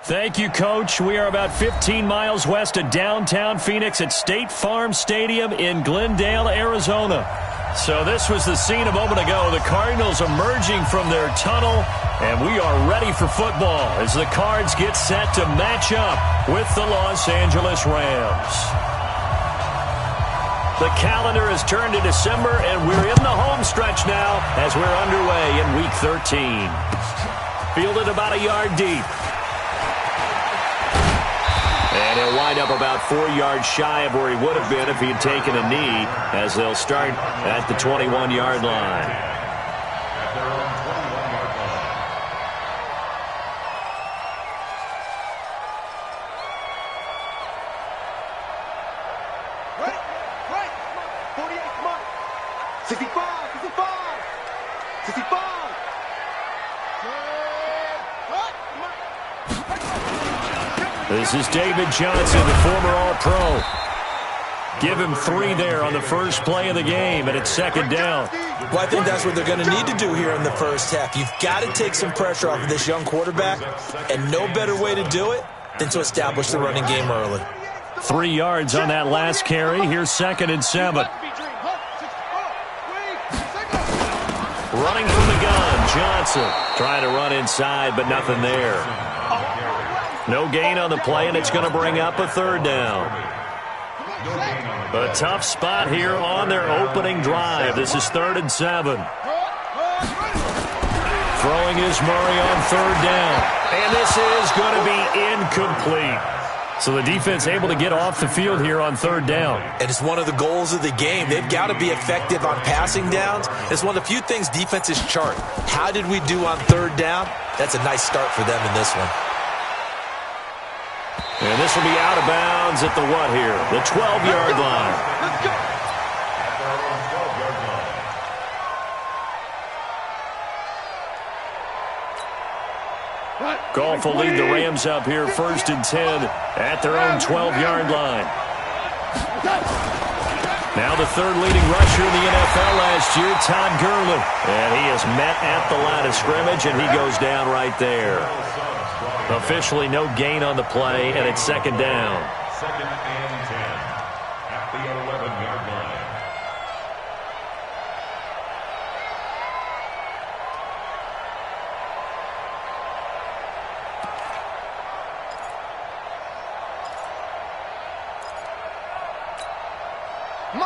Thank you, Coach. We are about 15 miles west of downtown Phoenix at State Farm Stadium in Glendale, Arizona. So this was the scene a moment ago. The Cardinals emerging from their tunnel, and we are ready for football as the Cards get set to match up with the Los Angeles Rams. The calendar has turned to December, and we're in the home stretch now as we're underway in Week 13. Fielded about a yard deep. And he'll wind up about 4 yards shy of where he would have been if he had taken a knee, as they'll start at the 21-yard line. This is David Johnson, the former All-Pro. Give him 3 there on the first play of the game, and it's second down. Well, I think that's what they're going to need to do here in the first half. You've got to take some pressure off of this young quarterback, and no better way to do it than to establish the running game early. 3 yards on that last carry. Here's 2nd and 7. Running from the gun, Johnson trying to run inside, but nothing there. No gain on the play, and it's going to bring up a 3rd down. A tough spot here on their opening drive. This is 3rd and 7. Throwing is Murray on 3rd down. And this is going to be incomplete. So the defense able to get off the field here on 3rd down. And it's one of the goals of the game. They've got to be effective on passing downs. It's one of the few things defenses chart. How did we do on 3rd down? That's a nice start for them in this one. And this will be out of bounds at the what here? The 12-yard line. Goff will lead the Rams up here 1st and 10 at their own 12-yard line. Now the 3rd leading rusher in the NFL last year, Todd Gurley. And he is met at the line of scrimmage, and he goes down right there. Officially no gain on the play, and it's 2nd down. 2nd and 10 at the 11-yard line.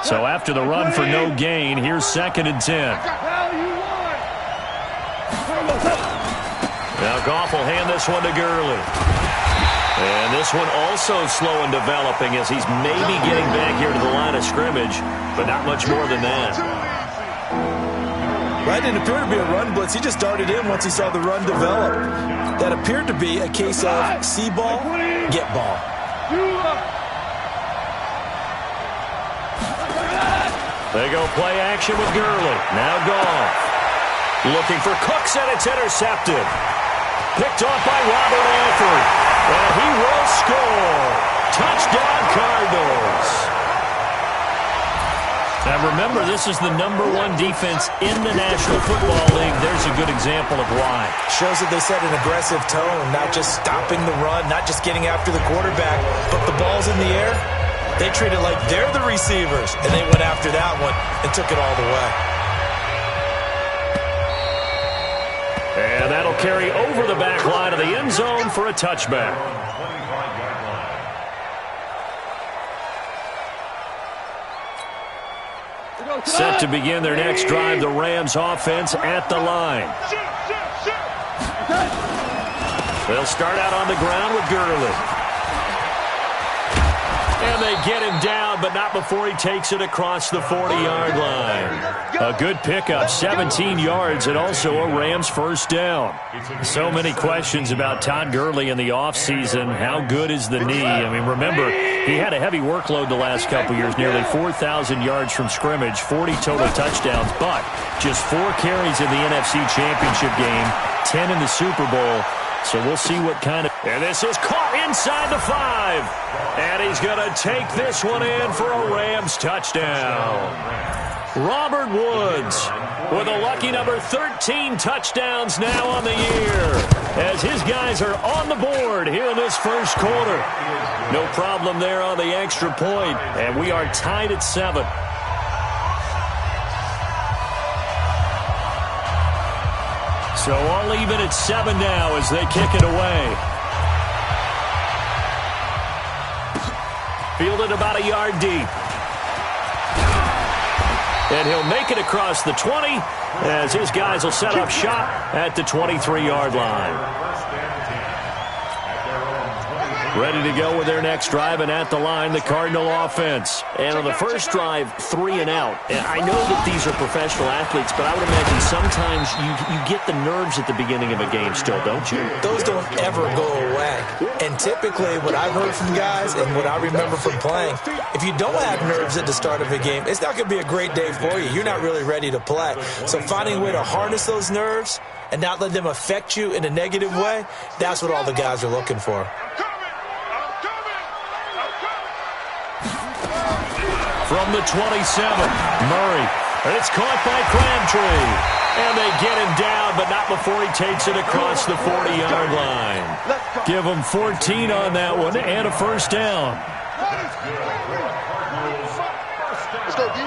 So after the run for no gain, here's 2nd and 10. Now Goff will hand this one to Gurley. And this one also slow in developing as he's maybe getting back here to the line of scrimmage, but not much more than that. Right, it appeared to be a run blitz. He just darted in once he saw the run develop. That appeared to be a case of see ball, get ball. They go play action with Gurley. Now Goff. Looking for Cooks, and it's intercepted. Picked off by Robert Alford. And he will score. Touchdown, Cardinals. Now remember, this is the #1 defense in the National Football League. There's a good example of why. Shows that they set an aggressive tone, not just stopping the run, not just getting after the quarterback, but the ball's in the air. They treat it like they're the receivers, and they went after that one and took it all the way. And that'll carry over the back line of the end zone for a touchback. Set to begin their next drive, the Rams offense at the line. They'll start out on the ground with Gurley. And they get him down, but not before he takes it across the 40-yard line. A good pickup, 17 yards, and also a Rams first down. So many questions about Todd Gurley in the offseason. How good is the knee? I mean, remember, he had a heavy workload the last couple years, nearly 4,000 yards from scrimmage, 40 total touchdowns, but just 4 carries in the NFC Championship game, 10 in the Super Bowl. So we'll see what kind of... And this is caught inside the 5. And he's going to take this one in for a Rams touchdown. Robert Woods with a lucky number 13 touchdowns now on the year. as his guys are on the board here in this first quarter. No problem there on the extra point, and we are tied at 7. So all even at 7 now as they kick it away. Fielded about a yard deep. And he'll make it across the 20 as his guys will set up shop at the 23-yard line. Ready to go with their next drive, and at the line, the Cardinal offense. And on the first drive, 3 and out. And I know that these are professional athletes, but I would imagine sometimes you get the nerves at the beginning of a game still, don't you? Those don't ever go away. And typically, what I've heard from guys and what I remember from playing, if you don't have nerves at the start of a game, it's not going to be a great day for you. You're not really ready to play. So finding a way to harness those nerves and not let them affect you in a negative way, that's what all the guys are looking for. From the 27, Murray. It's caught by Crabtree. And they get him down, but not before he takes it across the 40-yard line. Give him 14 on that one and a first down. Let's go, D.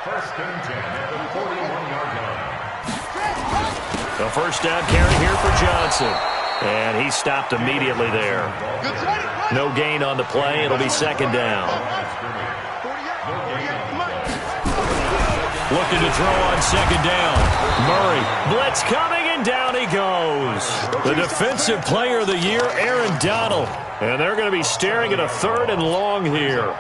First and 10 at the 41-yard line. The first down carry here for Johnson. And he stopped immediately there. No gain on the play. It'll be second down. Looking to throw on second down. Murray, blitz coming, and down he goes. The defensive player of the year, Aaron Donald. And they're going to be staring at a 3rd and long here.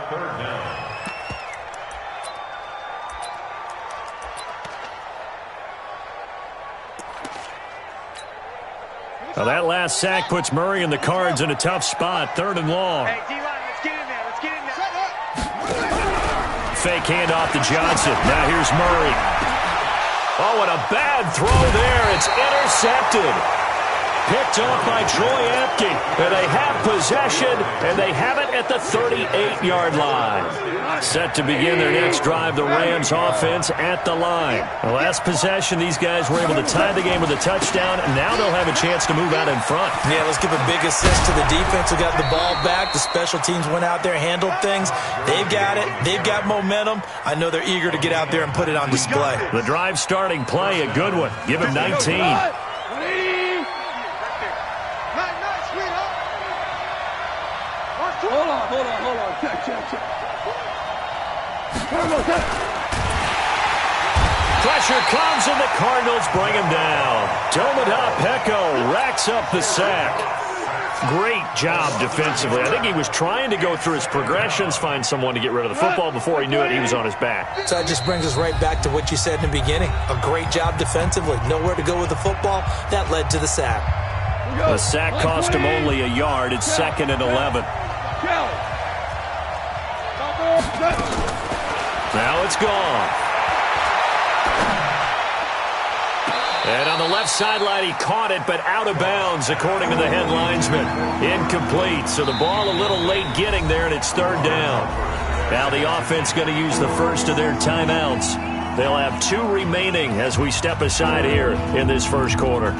Now that last sack puts Murray and the Cards in a tough spot, 3rd and long. Hey, D-line, let's get in there. Let's get in there. Fake handoff to Johnson. Now here's Murray. Oh, and a bad throw there. It's intercepted. Picked off by Troy Apke. And they have possession, and they have it at the 38-yard line. Set to begin their next drive, the Rams offense at the line. The last possession, these guys were able to tie the game with a touchdown, and now they'll have a chance to move out in front. Yeah, let's give a big assist to the defense who got the ball back. The special teams went out there, handled things. They've got it. They've got momentum. I know they're eager to get out there and put it on display. The drive starting play, a good one. Give him 19. Hold on. Check. Pressure comes, and the Cardinals bring him down. Tomoda Peko racks up the sack. Great job defensively. I think he was trying to go through his progressions, find someone to get rid of the football. Before he knew it, he was on his back. So that just brings us right back to what you said in the beginning. A great job defensively. Nowhere to go with the football. That led to the sack. The sack cost him only a yard. It's 2nd and 11. Now it's gone. And on the left sideline, he caught it, but out of bounds, according to the head linesman. Incomplete, so the ball a little late getting there, and it's 3rd down. Now the offense going to use the first of their timeouts. They'll have 2 remaining as we step aside here in this first quarter.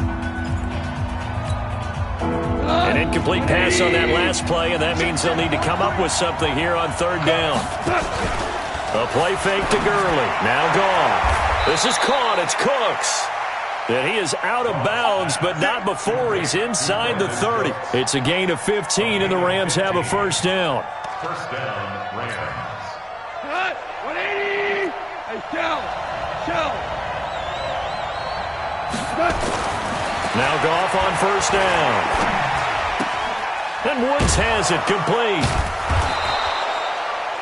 An incomplete pass on that last play, and that means they'll need to come up with something here on 3rd down. A play fake to Gurley. Now gone. This is caught. It's Cooks. And he is out of bounds, but not before he's inside the 30. It's a gain of 15, and the Rams have a first down. First down, Rams. 180. Hey, Shell. Now Goff on first down. And Woods has it complete.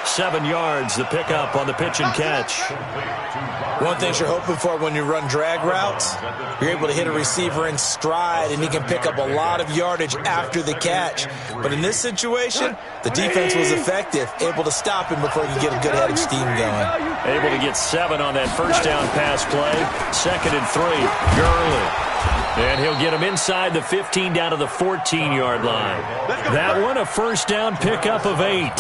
7 yards, the pickup on the pitch and catch. One thing you're hoping for when you run drag routes, you're able to hit a receiver in stride, and he can pick up a lot of yardage after the catch. But in this situation, the defense was effective, able to stop him before he could get a good head of steam going. Able to get 7 on that first down pass play. 2nd and 3, Gurley. And he'll get him inside the 15 down to the 14-yard line. That one, a first down pickup of 8.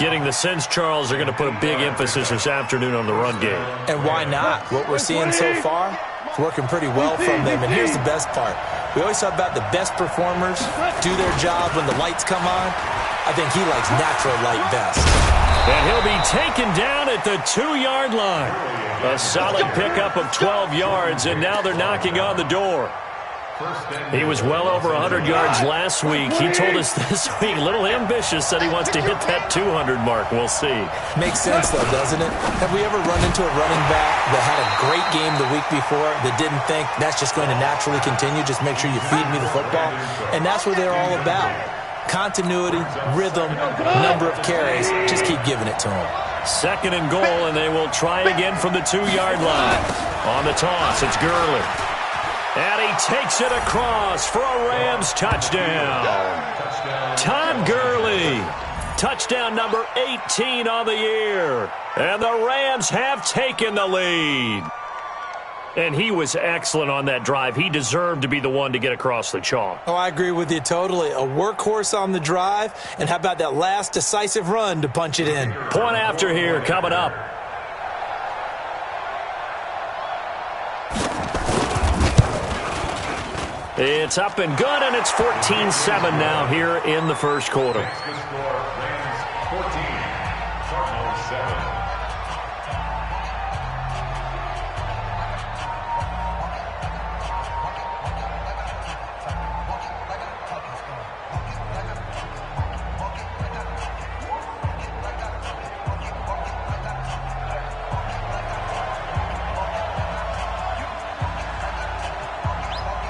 Getting the sense Charles are going to put a big emphasis this afternoon on the run game. And why not? What we're seeing so far is working pretty well from them. And here's the best part. We always talk about the best performers do their job when the lights come on. I think he likes natural light best. And he'll be taken down at the 2-yard line. A solid pickup of 12 yards, and now they're knocking on the door. He was well over 100 yards last week. He told us this week, a little ambitious, that he wants to hit that 200 mark. We'll see. Makes sense, though, doesn't it? Have we ever run into a running back that had a great game the week before that didn't think that's just going to naturally continue? Just make sure you feed me the football. And that's what they're all about. Continuity, rhythm, number of carries. Just keep giving it to him. 2nd and goal, and they will try again from the 2-yard line. On the toss, it's Gurley. And he takes it across for a Rams touchdown. Todd Gurley. Touchdown number 18 on the year. And the Rams have taken the lead. And he was excellent on that drive. He deserved to be the one to get across the chalk. Oh, I agree with you totally. A workhorse on the drive. And how about that last decisive run to punch it in? Point after here coming up. It's up and good, and it's 14-7 now here in the first quarter. Rams 14, Cardinals 7.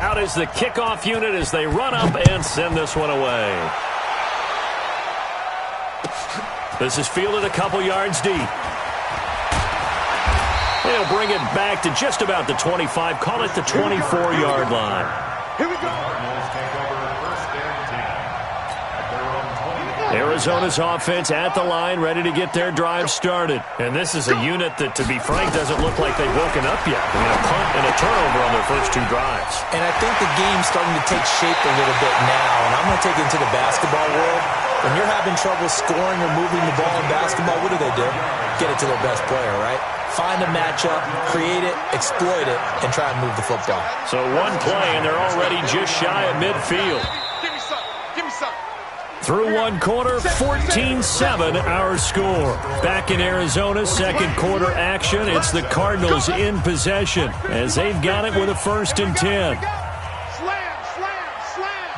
Out is the kickoff unit as they run up and send this one away. This is fielded a couple yards deep. They'll bring it back to just about the 25, call it the 24-yard line. Here we go. Cardinals take over 1st and 10 at their own 20. Arizona's offense at the line, ready to get their drive started. And this is a unit that, to be frank, doesn't look like they've woken up yet. I mean, a punt and a turnover on their first 2 drives. And I think the game's starting to take shape a little bit now. And I'm going to take it into the basketball world. When you're having trouble scoring or moving the ball in basketball, what do? Get it to their best player, right? Find a matchup, create it, exploit it, and try and move the football. So one play, and they're already just shy of midfield. Give me some. Give me some. Through one quarter, 14-7 our score. Back in Arizona, 2nd quarter action. It's the Cardinals in possession as they've got it with a 1st and 10. Slam, slam, slam.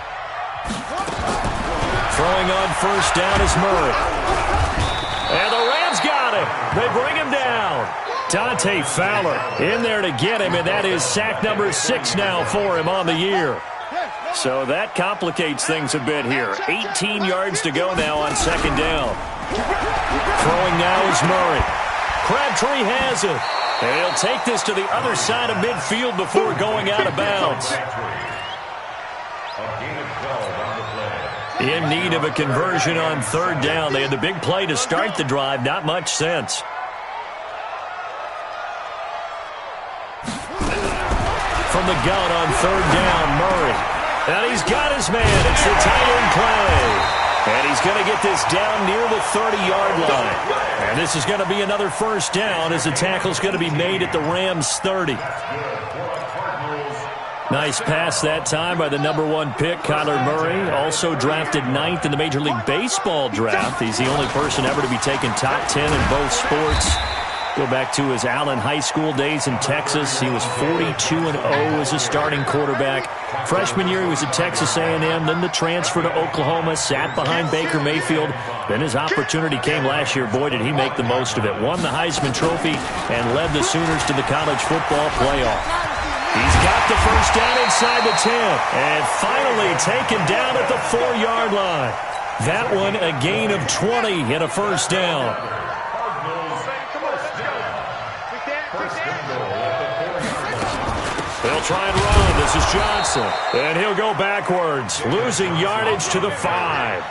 Throwing on 1st down is Murray. And the Rams got him. They bring him down. Dante Fowler in there to get him, and that is sack number 6 now for him on the year. So that complicates things a bit here. 18 yards to go now on 2nd down. Throwing now is Murray. Crabtree has it. And he'll take this to the other side of midfield before going out of bounds. In need of a conversion on 3rd down. They had the big play to start the drive. Not much sense. From the gun on 3rd down, Murray. And he's got his man. It's the tight end play. And he's going to get this down near the 30-yard line. And this is going to be another 1st down as the tackle's going to be made at the Rams' 30. Nice pass that time by the number 1 pick, Kyler Murray. Also drafted 9th in the Major League Baseball draft. He's the only person ever to be taken top 10 in both sports. Go back to his Allen High School days in Texas. He was 42-0 as a starting quarterback. Freshman year, he was at Texas A&M. Then the transfer to Oklahoma, sat behind Baker Mayfield. Then his opportunity came last year. Boy, did he make the most of it. Won the Heisman Trophy and led the Sooners to the college football playoff. He's got the 1st down inside the 10. And finally taken down at the 4-yard line. That one a gain of 20 and a 1st down. They'll try and run. This is Johnson. And he'll go backwards, losing yardage to the 5.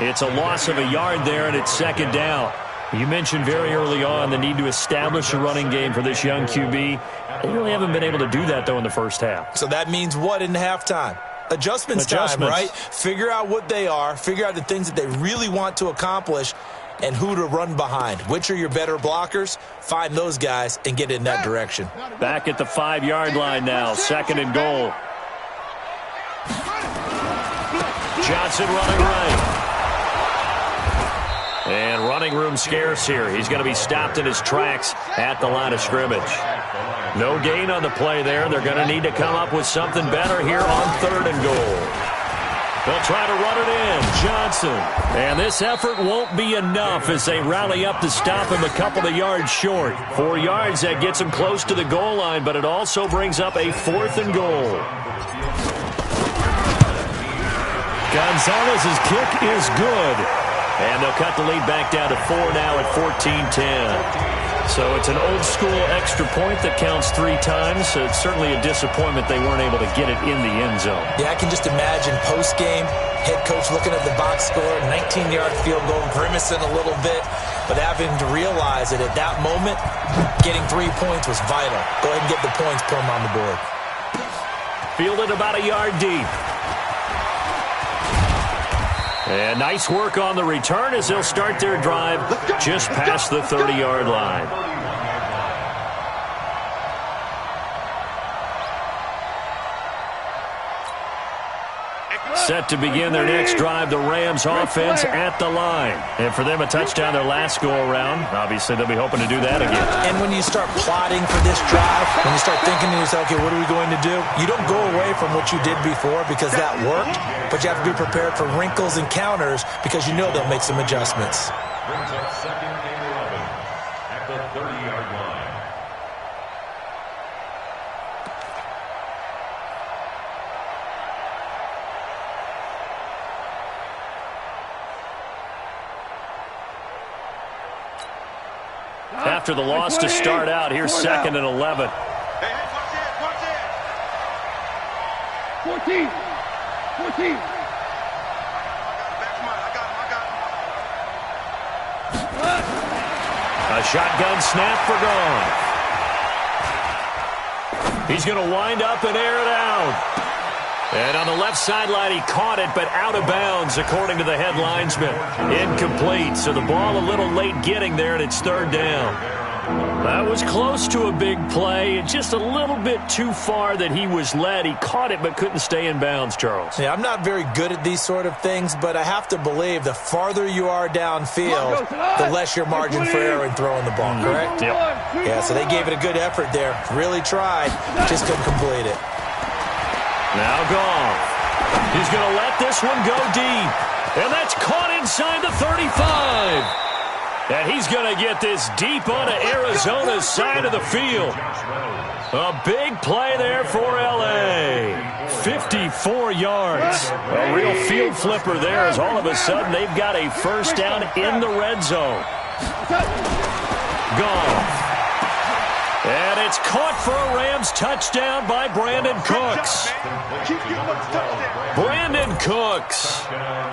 It's a loss of a yard there, and it's 2nd down. You mentioned very early on the need to establish a running game for this young QB. They really haven't been able to do that, though, in the first half. So that means what in halftime? Adjustments time, right? Figure out what they are. Figure out the things that they really want to accomplish and who to run behind. Which are your better blockers? Find those guys and get in that direction. Back at the 5-yard line now, 2nd and goal. Johnson running right. And running room scarce here. He's going to be stopped in his tracks at the line of scrimmage. No gain on the play there. They're going to need to come up with something better here on 3rd and goal. They'll try to run it in. Johnson. And this effort won't be enough as they rally up to stop him a couple of yards short. 4 yards, that gets him close to the goal line, but it also brings up a 4th and goal. Gonzalez's kick is good. And they'll cut the lead back down to 4 now at 14-10. So it's an old-school extra point that counts 3 times. So it's certainly a disappointment they weren't able to get it in the end zone. Yeah, I can just imagine post-game, head coach looking at the box score, 19-yard field goal, grimacing a little bit, but having to realize that at that moment, getting 3 points was vital. Go ahead and get the points, put them on the board. Fielded about a yard deep. And nice work on the return as they'll start their drive just past the 30-yard line. Set to begin their next drive, the Rams offense at the line. And for them, a touchdown their last go-around. Obviously, they'll be hoping to do that again. And when you start plotting for this drive, when you start thinking to yourself, okay, what are we going to do? You don't go away from what you did before because that worked, but you have to be prepared for wrinkles and counters because you know they'll make some adjustments. Brings up 2nd and 11 at the 30-yard line. After the loss to start out, here's 2nd and 11. Hey, watch it, watch it. 14. A shotgun snap for Goff. He's going to wind up and air it out. And on the left sideline, he caught it, but out of bounds, according to the head linesman. Incomplete, so the ball a little late getting there, and it's 3rd down. That was close to a big play, and just a little bit too far that he was led. He caught it, but couldn't stay in bounds, Charles. Yeah, I'm not very good at these sort of things, but I have to believe the farther you are downfield, the less your margin for error in throwing the ball, correct? Yep. Yeah, so they gave it a good effort there. Really tried, just couldn't complete it. Now Goff. He's going to let this one go deep. And that's caught inside the 35. And he's going to get this deep onto Arizona's side of the field. A big play there for L.A. 54 yards. A real field flipper there as all of a sudden they've got a first down in the red zone. Goff. And it's caught for a Rams touchdown by Brandon Cooks. Brandon Cooks,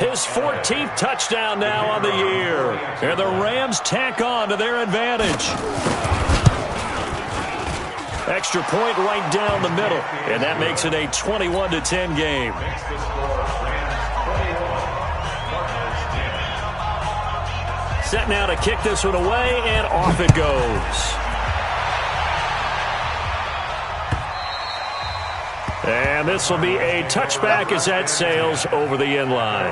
his 14th touchdown now on the year. And the Rams tack on to their advantage. Extra point right down the middle. And that makes it a 21-10 game. Set now to kick this one away, and off it goes. And this will be a touchback as that sails over the end line.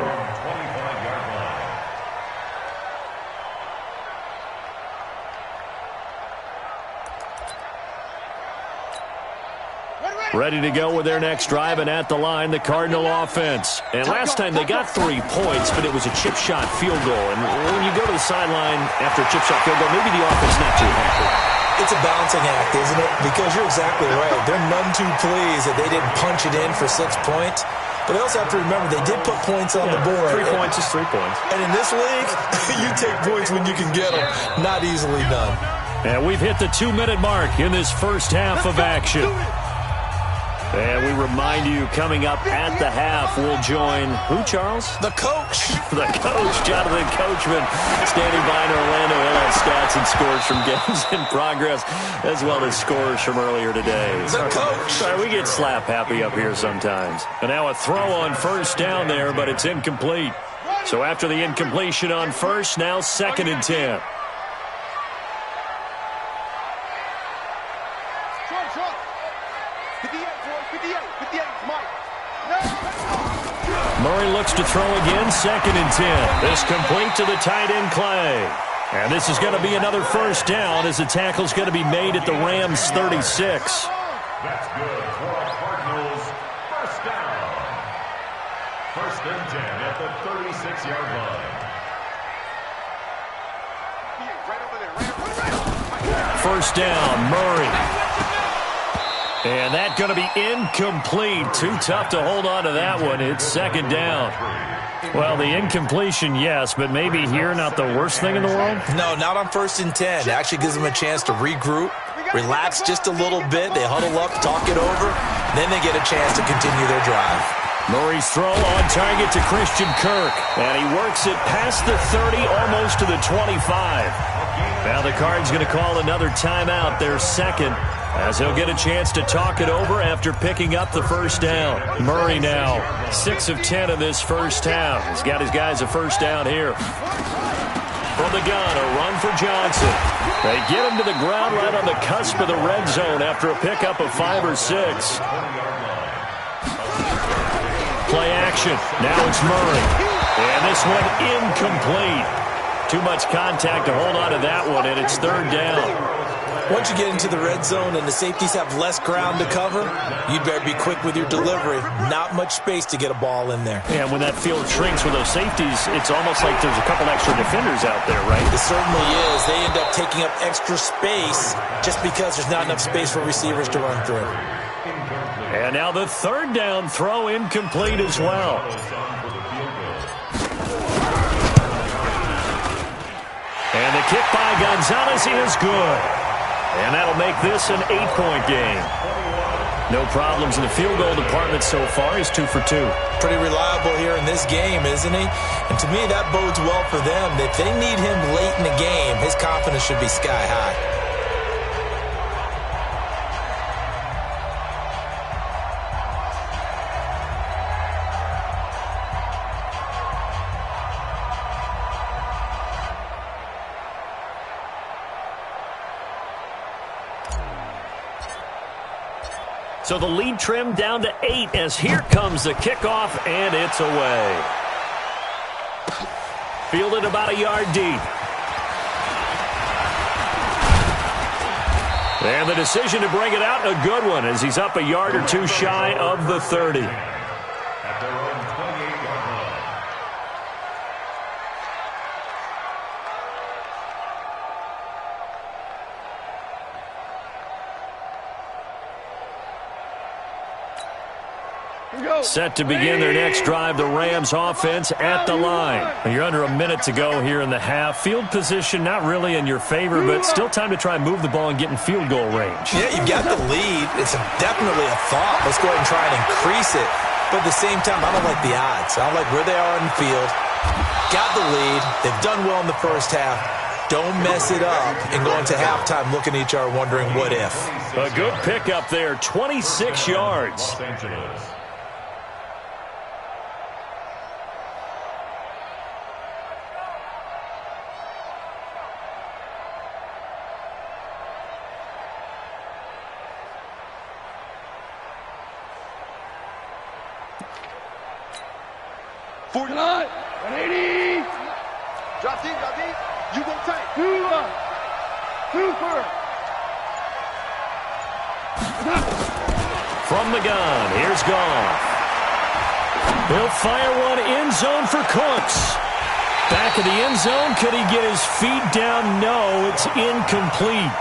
Ready to go with their next drive, and at the line, the Cardinal offense. And last time they got 3 points, but it was a chip shot field goal. And when you go to the sideline after a chip shot field goal, maybe the offense not too happy. It's a balancing act, isn't it? Because you're exactly right. They're none too pleased that they didn't punch it in for 6 points. But they also have to remember they did put points on the board. 3 points is 3 points. And in this league, you take points when you can get them. Not easily done. And we've hit the 2-minute mark in this first half of action. And we remind you, coming up at the half, we'll join who, Charles? The coach. The coach, Jonathan Coachman, standing by in Orlando. He'll have stats and scores from games in progress, as well as scores from earlier today. The coach. Sorry, we get slap happy up here sometimes. And now a throw on first down there, but it's incomplete. So after the incompletion on first, now 2nd and 10. Murray looks to throw again, 2nd and 10. This complete to the tight end Clay. And this is going to be another first down as the tackle's going to be made at the Rams 36. That's good for a Cardinals first down. 1st and 10 at the 36-yard line. First down, Murray. And that's going to be incomplete. Too tough to hold on to that one. It's 2nd down. Well, the incompletion, yes, but maybe here not the worst thing in the world? No, not on 1st and 10. It actually gives them a chance to regroup, relax just a little bit. They huddle up, talk it over, then they get a chance to continue their drive. Murray's throw on target to Christian Kirk. And he works it past the 30, almost to the 25. Now the Cards going to call another timeout, their 2nd, as he'll get a chance to talk it over after picking up the first down. Murray now 6 of 10 of this first half. He's got his guys a first down here. From the gun, a run for Johnson. They get him to the ground right on the cusp of the red zone after a pickup of 5 or 6. Play action. Now it's Murray. And this one incomplete. Too much contact to hold on to that one, and it's 3rd down. Once you get into the red zone and the safeties have less ground to cover, you'd better be quick with your delivery. Not much space to get a ball in there. And when that field shrinks with those safeties, it's almost like there's a couple extra defenders out there, right? It certainly is. They end up taking up extra space just because there's not enough space for receivers to run through. And now the 3rd down throw incomplete as well. And the kick by Gonzalez is good. And that'll make this an 8-point game. No problems in the field goal department so far. He's 2 for 2. Pretty reliable here in this game, isn't he? And to me, that bodes well for them. If they need him late in the game, his confidence should be sky high. So the lead trimmed down to 8 as here comes the kickoff, and it's away. Fielded about a yard deep. And the decision to bring it out, a good one, as he's up a yard or 2 shy of the 30. At their own 28-yard line. Set to begin their next drive, the Rams offense at the line. You're under a minute to go here in the half. Field position not really in your favor, but still time to try and move the ball and get in field goal range. Yeah, you've got the lead. It's definitely a thought. Let's go ahead and try and increase it. But at the same time, I don't like the odds. I don't like where they are in the field. Got the lead. They've done well in the first half. Don't mess it up and go into halftime looking at each other wondering what if. A good pickup there, 26 yards. Los Angeles. Drop deep, drop deep. You go tight. From the gun, here's Goff. He'll fire one end zone for Cooks. Back of the end zone, could he get his feet down? No, it's incomplete.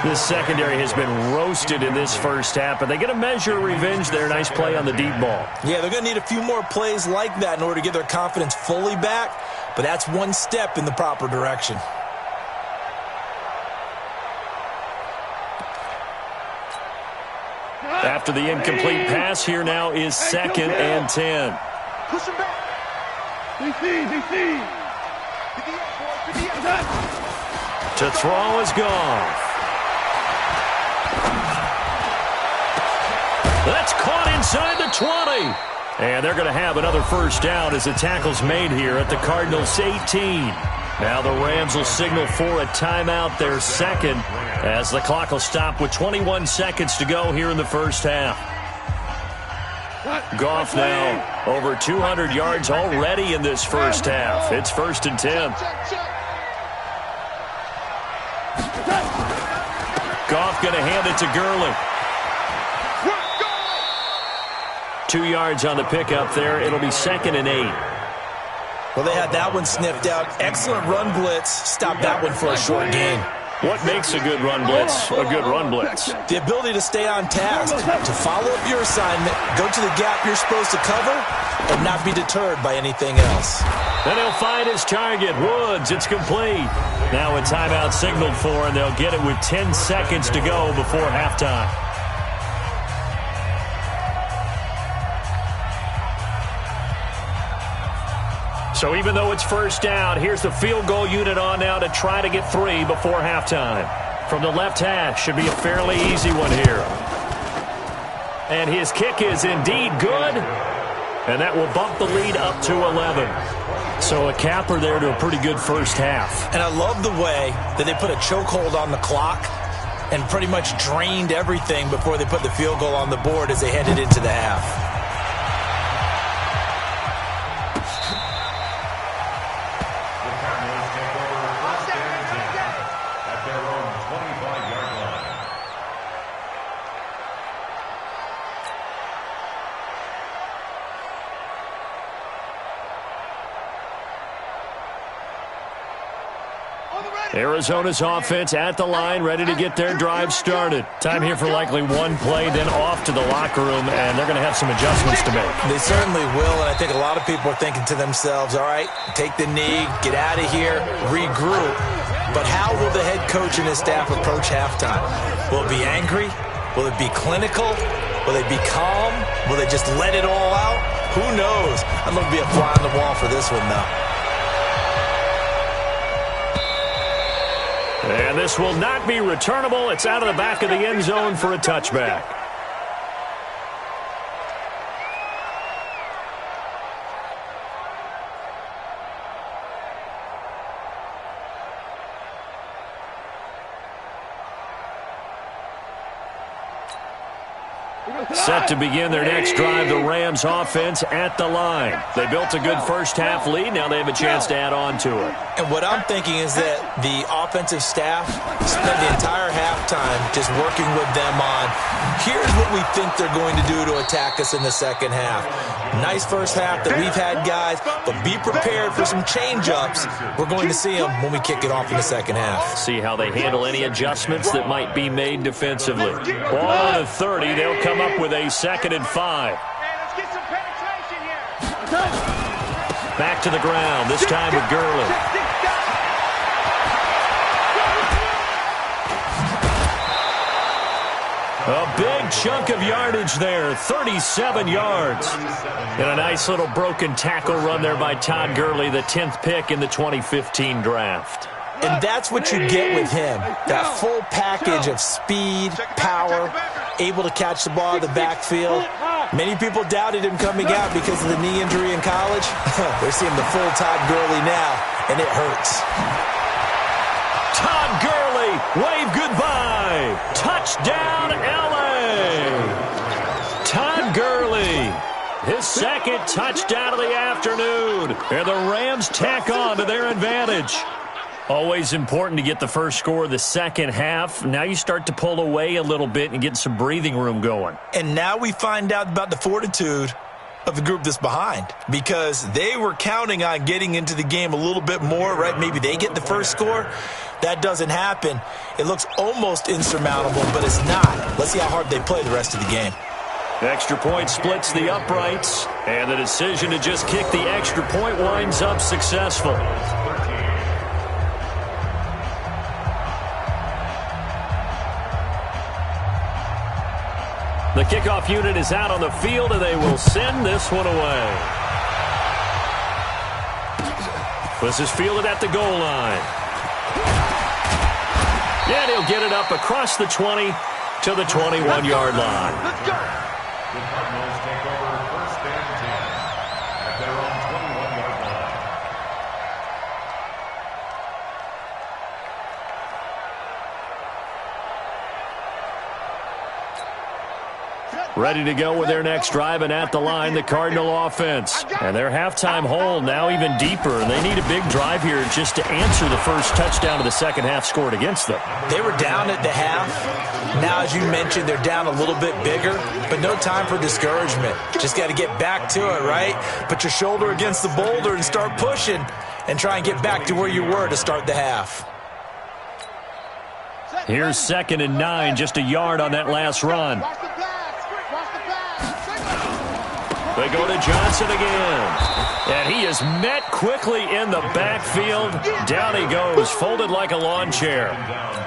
This secondary has been roasted in this first half, but they get a measure of revenge there. Nice play on the deep ball. Yeah, they're going to need a few more plays like that in order to get their confidence fully back, but that's one step in the proper direction. After the incomplete pass, here now is 2nd and 10. Push him back. To throw is Goff. That's caught inside the 20. And they're going to have another first down as the tackle's made here at the Cardinals' 18. Now the Rams will signal for a timeout, their 2nd, as the clock will stop with 21 seconds to go here in the first half. Goff now over 200 yards already in this first half. It's 1st and 10. Goff going to hand it to Gurley. 2 yards on the pickup there. It'll be 2nd and 8. Well, they had that one sniffed out. Excellent run blitz. Stop that one for a short gain. What makes a good run blitz a good run blitz? The ability to stay on task, to follow up your assignment, go to the gap you're supposed to cover, and not be deterred by anything else. Then he'll find his target. Woods, it's complete. Now a timeout signaled for, and they'll get it with 10 seconds to go before halftime. So even though it's first down, here's the field goal unit on now to try to get 3 before halftime. From the left hash, should be a fairly easy one here. And his kick is indeed good. And that will bump the lead up to 11. So a capper there to a pretty good first half. And I love the way that they put a chokehold on the clock and pretty much drained everything before they put the field goal on the board as they headed into the half. Arizona's offense at the line, ready to get their drive started. Time here for likely one play, then off to the locker room, and they're going to have some adjustments to make. They certainly will, and I think a lot of people are thinking to themselves, all right, take the knee, get out of here, regroup. But how will the head coach and his staff approach halftime? Will it be angry? Will it be clinical? Will they be calm? Will they just let it all out? Who knows? I'm going to be a fly on the wall for this one, though. And this will not be returnable. It's out of the back of the end zone for a touchback. Set to begin their next drive, the Rams offense at the line. They built a good first half lead. Now they have a chance to add on to it. And what I'm thinking is that the offensive staff spent the entire halftime just working with them on, here's what we think they're going to do to attack us in the second half. Nice first half that we've had, guys, but be prepared for some change-ups. We're going to see them when we kick it off in the second half. See how they handle any adjustments that might be made defensively. Ball on the 30. They'll come up with a 2nd and 5. Back to the ground, this time with Gurley. A big chunk of yardage there, 37 yards. And a nice little broken tackle run there by Todd Gurley, the 10th pick in the 2015 draft. And that's what you get with him, that full package of speed, power, able to catch the ball in the backfield. Many people doubted him coming out because of the knee injury in college. They're seeing the full Todd Gurley now, and it hurts. Todd Gurley, wave goodbye. Touchdown, L.A. Todd Gurley, his 2nd touchdown of the afternoon. And the Rams tack on to their advantage. Always important to get the first score of the second half. Now you start to pull away a little bit and get some breathing room going. And now we find out about the fortitude of the group that's behind, because they were counting on getting into the game a little bit more, right? Maybe they get the first score. That doesn't happen. It looks almost insurmountable, but it's not. Let's see how hard they play the rest of the game. Extra point splits the uprights, and the decision to just kick the extra point winds up successful. The kickoff unit is out on the field, and they will send this one away. This is fielded at the goal line. And he'll get it up across the 20 to the 21-yard line. Let's go. The Cardinals take over 1st and 10 at their own 21-yard line. Ready to go with their next drive, and at the line, the Cardinal offense. And their halftime hole now even deeper, and they need a big drive here just to answer the first touchdown of the second half scored against them. They were down at the half. Now, as you mentioned, they're down a little bit bigger, but no time for discouragement. Just got to get back to it, right? Put your shoulder against the boulder and start pushing and try and get back to where you were to start the half. Here's 2nd and 9, just a yard on that last run. They go to Johnson again. And he is met quickly in the backfield. Down he goes, folded like a lawn chair.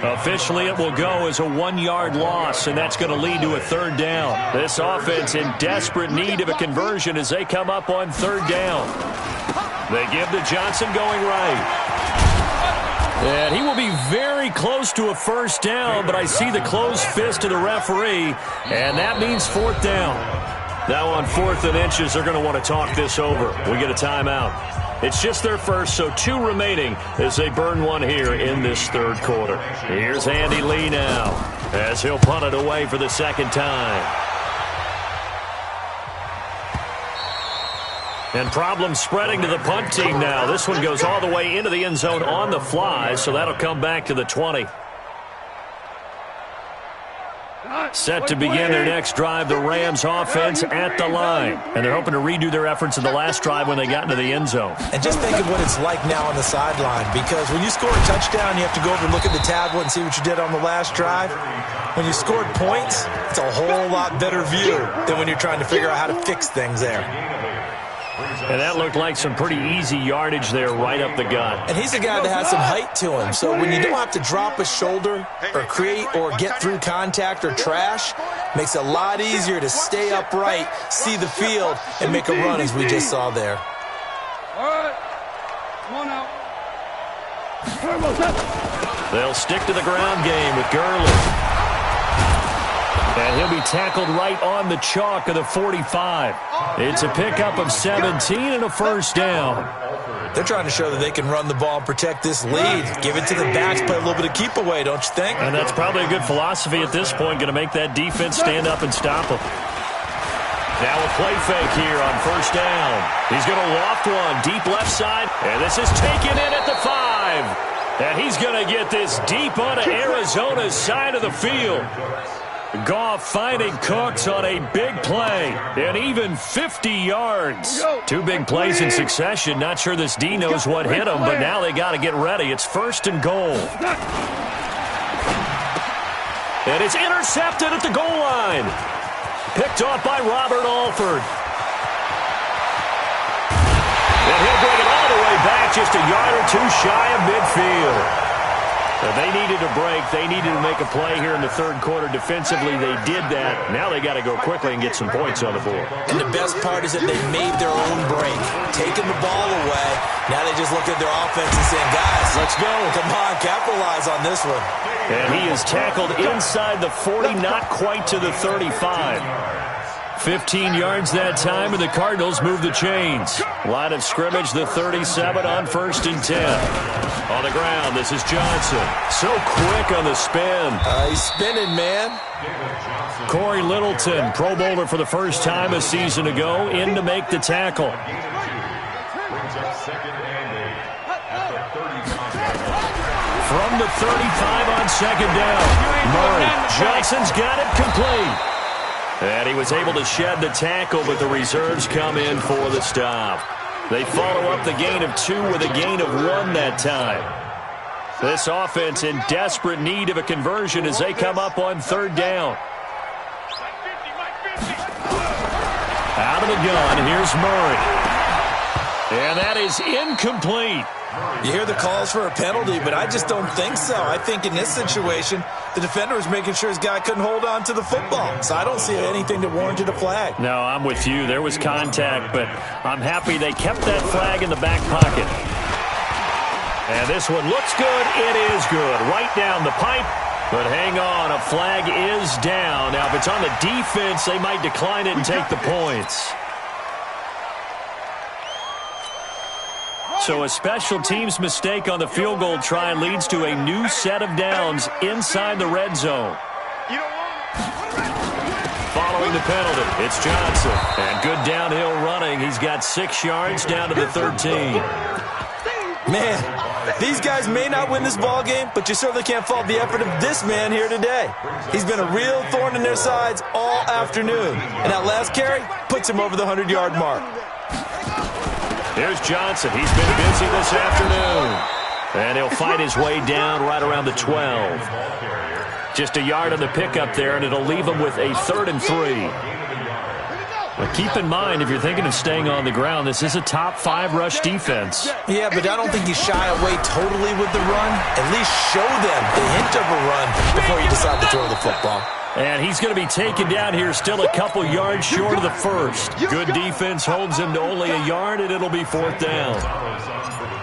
Officially, it will go as a 1-yard loss, and that's going to lead to a 3rd down. This offense in desperate need of a conversion as they come up on 3rd down. They give to Johnson going right. And he will be very close to a 1st down, but I see the closed fist of the referee, and that means 4th down. Now on 4th and inches, they're going to want to talk this over. We get a timeout. It's just their first, so 2 remaining as they burn one here in this 3rd quarter. Here's Andy Lee now as he'll punt it away for the 2nd time. And problems spreading to the punt team now. This one goes all the way into the end zone on the fly, so that'll come back to the 20. Set to begin their next drive, the Rams offense at the line. And they're hoping to redo their efforts in the last drive when they got into the end zone. And just think of what it's like now on the sideline, because when you score a touchdown, you have to go over and look at the tablet and see what you did on the last drive. When you scored points, it's a whole lot better view than when you're trying to figure out how to fix things there. And that looked like some pretty easy yardage there right up the gut. And he's a guy that has some height to him. So when you don't have to drop a shoulder or create or get through contact or trash, makes it a lot easier to stay upright, see the field, and make a run as we just saw there. All right. Come on out. They'll stick to the ground game with Gurley. And he'll be tackled right on the chalk of the 45. It's a pickup of 17 and a 1st down. They're trying to show that they can run the ball and protect this lead. Give it to the backs, play a little bit of keep away, don't you think? And that's probably a good philosophy at this point, going to make that defense stand up and stop them. Now a play fake here on 1st down. He's going to loft one deep left side, and this is taken in at the 5. And he's going to get this deep onto Arizona's side of the field. Goff finding Cooks on a big play, and even 50 yards. 2 big plays in succession. Not sure this D knows what hit him, but now they got to get ready. It's 1st and goal. And it's intercepted at the goal line. Picked off by Robert Alford. And he'll bring it all the way back, just a yard or 2 shy of midfield. They needed a break. They needed to make a play here in the 3rd quarter. Defensively, they did that. Now they got to go quickly and get some points on the board. And the best part is that they made their own break, taking the ball away. Now they just look at their offense and saying, guys, let's go. Come on, capitalize on this one. And he is tackled inside the 40, not quite to the 35. 15 yards that time, and the Cardinals move the chains. Line of scrimmage, the 37 on 1st and 10. On the ground, this is Johnson. So quick on the spin. He's spinning, man. Corey Littleton, Pro Bowler for the first time a season ago, in to make the tackle. From the 35 on 2nd down. Murray, Johnson's got it complete. And he was able to shed the tackle, but the reserves come in for the stop. They follow up the gain of 2 with a gain of 1 that time. This offense in desperate need of a conversion as they come up on 3rd down. Out of the gun, here's Murray. And that is incomplete. You hear the calls for a penalty, but I just don't think so. I think in this situation, the defender was making sure his guy couldn't hold on to the football. So I don't see anything that warranted a flag. No, I'm with you. There was contact, but I'm happy they kept that flag in the back pocket. And this one looks good. It is good. Right down the pipe. But hang on, a flag is down. Now, if it's on the defense, they might decline it and take the points. So a special teams mistake on the field goal try leads to a new set of downs inside the red zone. Following the penalty. It's Johnson. And good downhill running. He's got 6 yards down to the 13. Man, these guys may not win this ball game, but you certainly can't fault the effort of this man here today. He's been a real thorn in their sides all afternoon. And that last carry puts him over the 100-yard mark. Here's Johnson. He's been busy this afternoon. And he'll fight his way down right around the 12. Just a yard on the pickup there, and it'll leave him with a 3rd and 3. But keep in mind, if you're thinking of staying on the ground, this is a top 5 rush defense. Yeah, but I don't think you shy away totally with the run. At least show them the hint of a run before you decide to throw the football. And he's going to be taken down here still a couple yards short of the first. Good defense holds him to only a yard, and it'll be 4th down.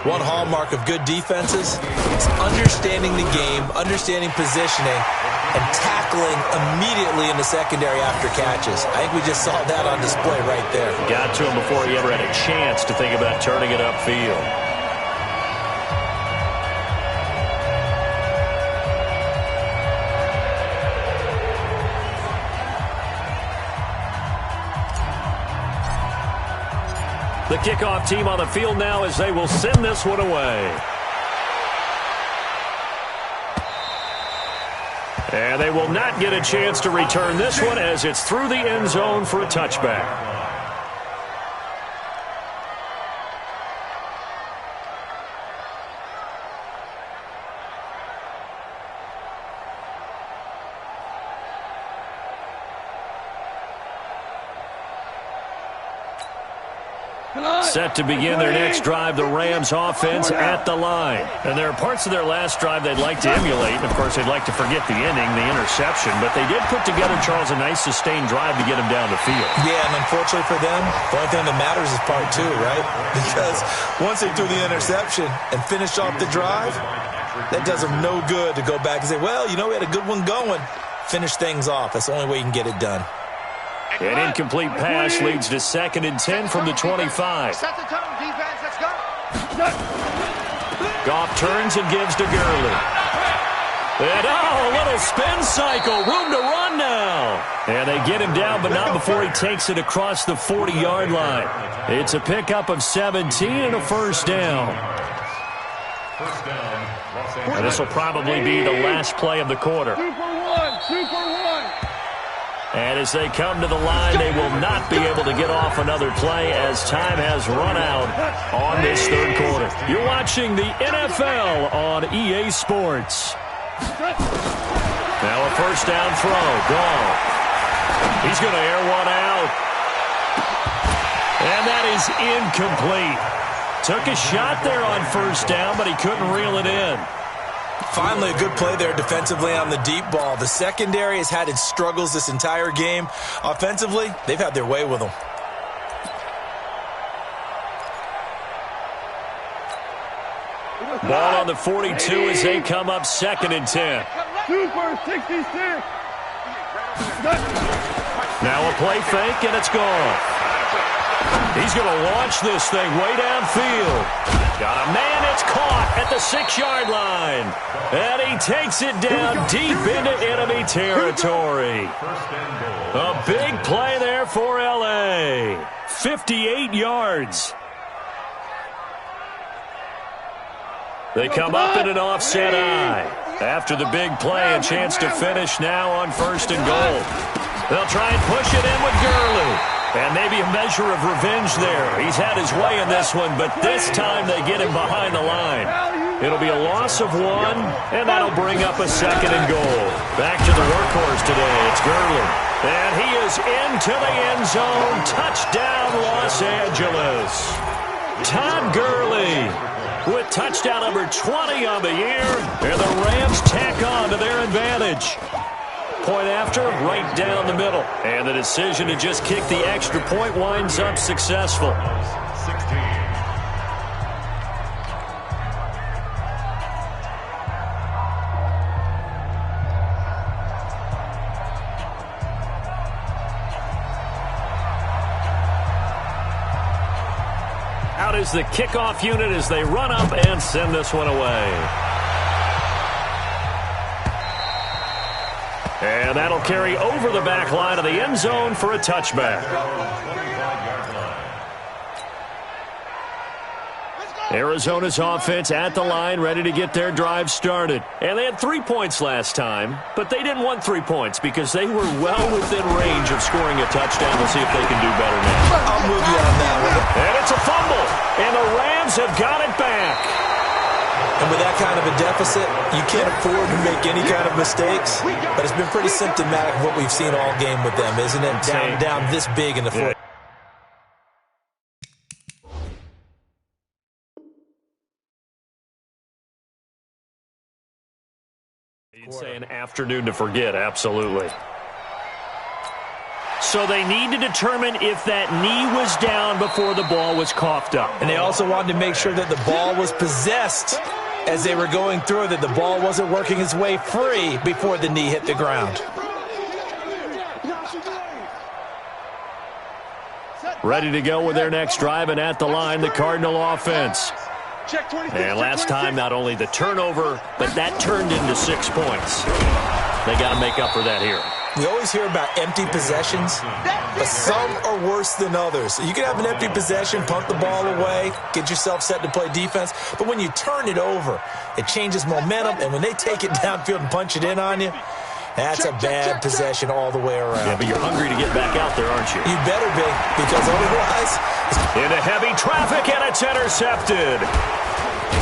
One hallmark of good defenses is understanding the game, understanding positioning, and tackling immediately in the secondary after catches. I think we just saw that on display right there. Got to him before he ever had a chance to think about turning it upfield. The kickoff team on the field now as they will send this one away. And they will not get a chance to return this one as it's through the end zone for a touchback. Set to begin their next drive, the Rams offense at the line. And there are parts of their last drive they'd like to emulate. And of course, they'd like to forget the ending, the interception. But they did put together, Charles, a nice sustained drive to get them down the field. Yeah, and unfortunately for them, the only thing that matters is part 2, right? Because once they threw the interception and finished off the drive, that does them no good to go back and say, well, you know, we had a good one going. Finish things off. That's the only way you can get it done. An incomplete pass leads to 2nd and 10 from the 25. Set the tone, defense. Let's go. Goff turns and gives to Gurley. And a little spin cycle. Room to run now. And they get him down, but not before he takes it across the 40-yard line. It's a pickup of 17 and a 1st down. And this will probably be the last play of the quarter. Super one. And as they come to the line, they will not be able to get off another play as time has run out on this 3rd quarter. You're watching the NFL on EA Sports. Now a 1st down throw. Gone. He's going to air one out. And that is incomplete. Took a shot there on 1st down, but he couldn't reel it in. Finally, a good play there defensively on the deep ball. The secondary has had its struggles this entire game. Offensively, they've had their way with them. Ball on the 42 as they come up 2nd and 10. Super 66. Now a play fake, and it's gone. He's going to launch this thing way downfield. Got a man, it's caught at the 6-yard line. And he takes it down deep into enemy territory. A big play there for L.A. 58 yards. They come up in an offset eye. After the big play, a chance to finish now on 1st and goal. They'll try and push it in with Gurley. And maybe a measure of revenge there. He's had his way in this one, but this time they get him behind the line. It'll be a loss of 1, and that'll bring up a 2nd and goal. Back to the workhorse today. It's Gurley. And he is into the end zone. Touchdown, Los Angeles. Todd Gurley with touchdown number 20 on the year. And the Rams tack on to their advantage. Point after, right down the middle. And the decision to just kick the extra point winds up successful. 16. Out is the kickoff unit as they run up and send this one away. And that'll carry over the back line of the end zone for a touchback. Arizona's offense at the line, ready to get their drive started. And they had 3 points last time, but they didn't want 3 points because they were well within range of scoring a touchdown. We'll see if they can do better now. I'm with you on that one. And it's a fumble, and the Rams have got it back. And with that kind of a deficit, you can't afford to make any kind of mistakes. But it's been pretty symptomatic of what we've seen all game with them, isn't it? Down this big in the fourth. You'd say an afternoon to forget, absolutely. So they need to determine if that knee was down before the ball was coughed up. And they also wanted to make sure that the ball was possessed as they were going through, that the ball wasn't working its way free before the knee hit the ground. Ready to go with their next drive, and at the line, the Cardinal offense. And last time, not only the turnover, but that turned into 6 points. They got to make up for that here. We always hear about empty possessions, but some are worse than others. You can have an empty possession, punt the ball away, get yourself set to play defense, but when you turn it over, it changes momentum, and when they take it downfield and punch it in on you, that's a bad possession all the way around. Yeah, but you're hungry to get back out there, aren't you? You better be, because otherwise... Into heavy traffic, and it's intercepted.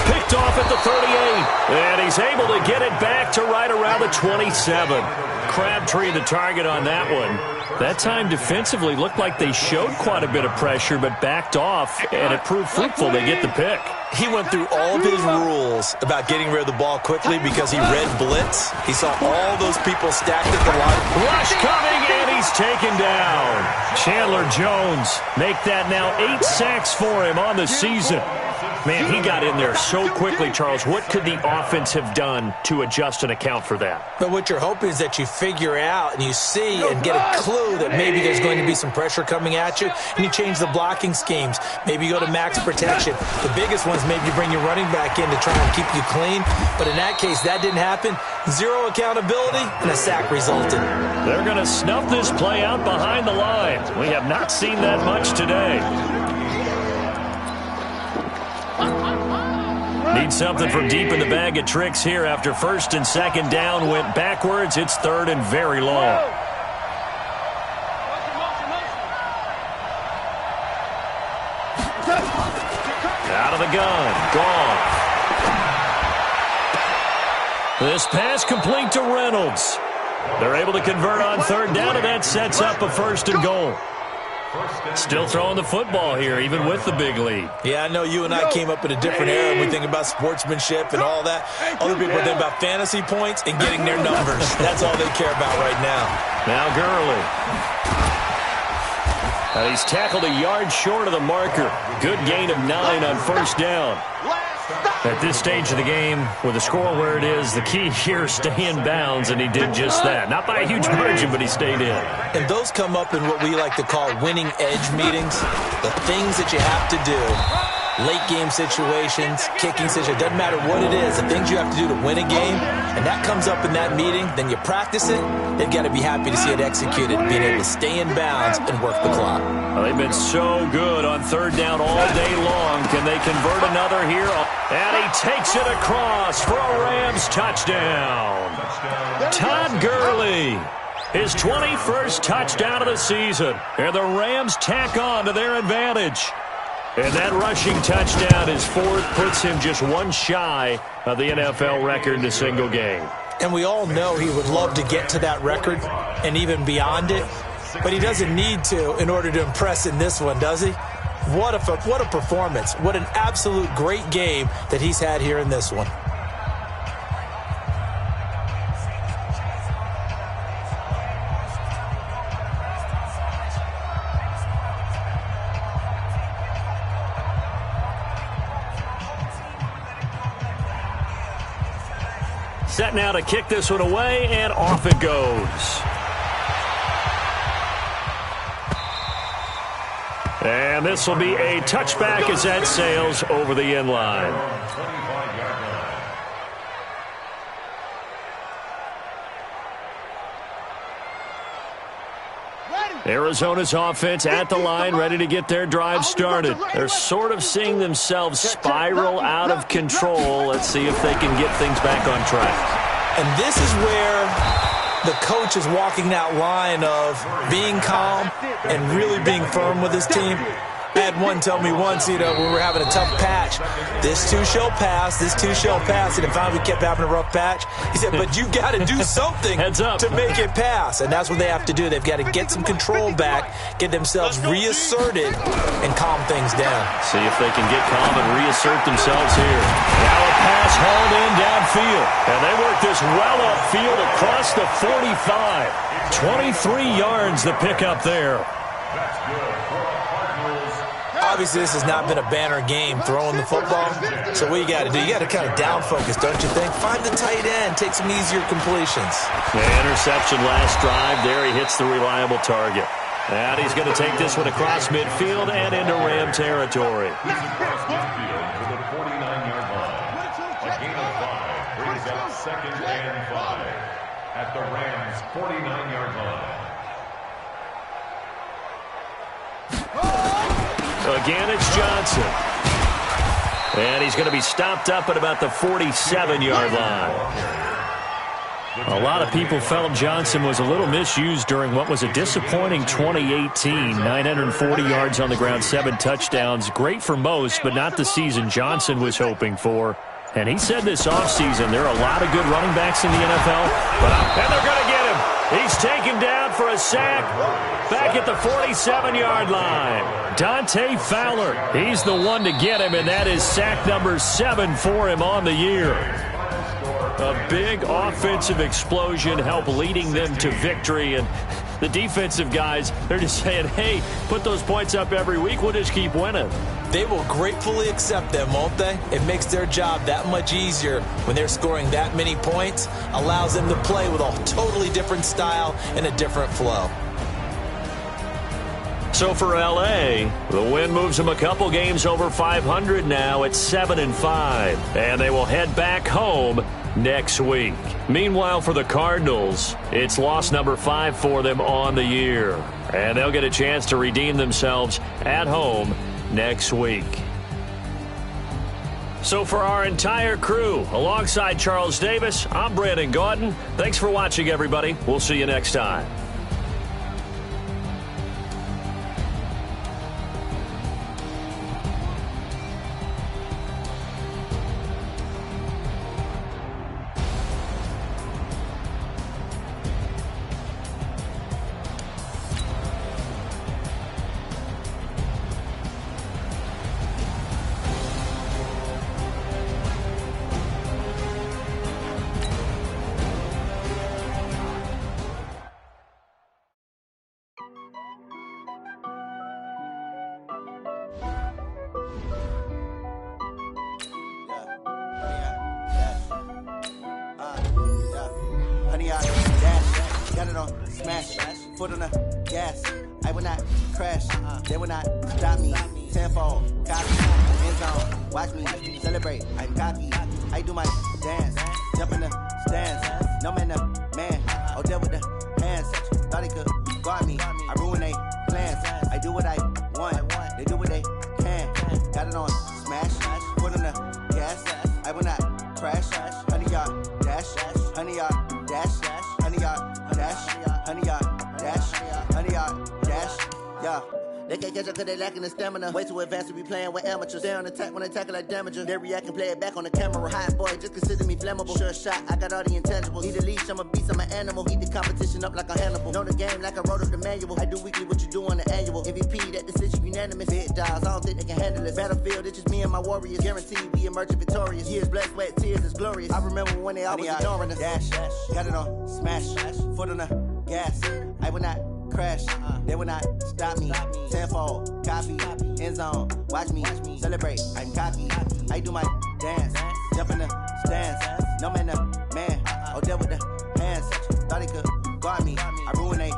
Picked off at the 38, and he's able to get it back to right around the 27. Crabtree the target on that one. That time defensively looked like they showed quite a bit of pressure, but backed off, and it proved fruitful. They get the pick. He went through all of his rules about getting rid of the ball quickly because he read blitz. He saw all those people stacked at the line. Rush coming, and he's taken down. Chandler Jones make that now 8 sacks for him on the season. Man, he got in there so quickly, Charles. What could the offense have done to adjust and account for that? But what you're hoping is that you figure out and you see and get a clue that maybe there's going to be some pressure coming at you, and you change the blocking schemes. Maybe you go to max protection. The biggest one is maybe you bring your running back in to try and keep you clean. But in that case, that didn't happen. Zero accountability, and a sack resulted. They're going to snuff this play out behind the line. We have not seen that much today. Need something from deep in the bag of tricks here after first and second down went backwards. It's third and very long. Out of the gun. Gone. This pass complete to Reynolds. They're able to convert on third down, and that sets up a first and goal. Still throwing the football here, even with the big lead. Yeah, I know you and I came up in a different era. We think about sportsmanship and all that. Other people think about fantasy points and getting their numbers. That's all they care about right now. Now Gurley. And he's tackled a yard short of the marker. Good gain of 9 on first down. At this stage of the game, with the score where it is, the key here is stay in bounds, and he did just that. Not by a huge margin, but he stayed in. And those come up in what we like to call winning edge meetings. The things that you have to do, late game situations, kicking situations, doesn't matter what it is, the things you have to do to win a game, and that comes up in that meeting, then you practice it, they've got to be happy to see it executed, being able to stay in bounds and work the clock. Well, they've been so good on third down all day long. Can they convert another here? And he takes it across for a Rams touchdown. Todd Gurley, his 21st touchdown of the season. And the Rams tack on to their advantage. And that rushing touchdown, his fourth, puts him just one shy of the NFL record in a single game. And we all know he would love to get to that record and even beyond it. But he doesn't need to in order to impress in this one, does he? What a performance. What an absolute great game that he's had here in this one. Set now to kick this one away, and off it goes. And this will be a touchback as that sails over the end line. Arizona's offense at the line, ready to get their drive started. They're sort of seeing themselves spiral out of control. Let's see if they can get things back on track. And this is where the coach is walking that line of being calm and really being firm with his team. I had one tell me once, when we were having a tough patch, this too shall pass, this too shall pass. And finally we kept having a rough patch. He said, but you got to do something to make it pass. And that's what they have to do. They've got to get some control back, get themselves reasserted, and calm things down. See if they can get calm and reassert themselves here. Now a pass hauled in downfield. And they work this well upfield across the 45. 23 yards the pickup there. That's good for the Cardinals. Obviously, this has not been a banner game throwing the football. So what you got to do, you got to kind of down focus, don't you think? Find the tight end, take some easier completions. The interception last drive. There he hits the reliable target. And he's going to take this one across midfield and into Ram territory. He's across midfield to the 49-yard line. A gain of 5 brings up 2nd and 5 at the Rams' 49-yard line. Again, it's Johnson. And he's going to be stopped up at about the 47-yard line. A lot of people felt Johnson was a little misused during what was a disappointing 2018. 940 yards on the ground, 7 touchdowns. Great for most, but not the season Johnson was hoping for. And he said this offseason there are a lot of good running backs in the NFL, and they're going to get him. He's taken down for a sack back at the 47-yard line. Dante Fowler, he's the one to get him, and that is sack number 7 for him on the year. A big offensive explosion helped leading them to victory, and the defensive guys, they're just saying, hey, put those points up every week, we'll just keep winning. They will gratefully accept them, won't they? It makes their job that much easier when they're scoring that many points, allows them to play with a totally different style and a different flow. So for L.A., the win moves them a couple games over 500 now at 7-5, and they will head back home next week. Meanwhile, for the Cardinals, it's loss number 5 for them on the year, and they'll get a chance to redeem themselves at home next week. So for our entire crew, alongside Charles Davis, I'm Brandon Gaudin. Thanks for watching, everybody. We'll see you next time. Foot on the gas, I will not crash, they will not stop me, tenfold, copy, end zone, watch me, celebrate, I'm cocky, I do my dance, jump in the stands, no man the man, oh there with the hands, thought he could guard me, I ruin they plans, I do what I want, they do what they can, got it on smash, foot on the gas, I will not crash, 100-yard dash, 100-yard dash, 100-yard dash, 100-yard dash, 100-yard dash, yeah. They can't catch up cause they lacking the stamina. Way too advanced to be playing with amateurs. Stay on attack when they tackle like damager. They react and play it back on the camera. Hot boy, just consider me flammable. Sure shot, I got all the intangibles. Need a leash, I'm a beast, I'm an animal. Eat the competition up like a Hannibal. Know the game like I wrote up the manual. I do weekly what you do on the annual. MVP, that decision unanimous. Big dogs, I don't think they can handle it. Battlefield, it's just me and my warriors. Guaranteed we emerge victorious. Years, blood, sweat, tears, it's glorious. I remember when they always ignoring us. Dash, got it on smash, foot on the gas. I will not crash, they will not stop me, tenfold, copy, end zone, watch me, celebrate, I'm cocky, I do my dance, jump in the stands, no man the man, oh there with the hands, thought he could guard me, I ruin they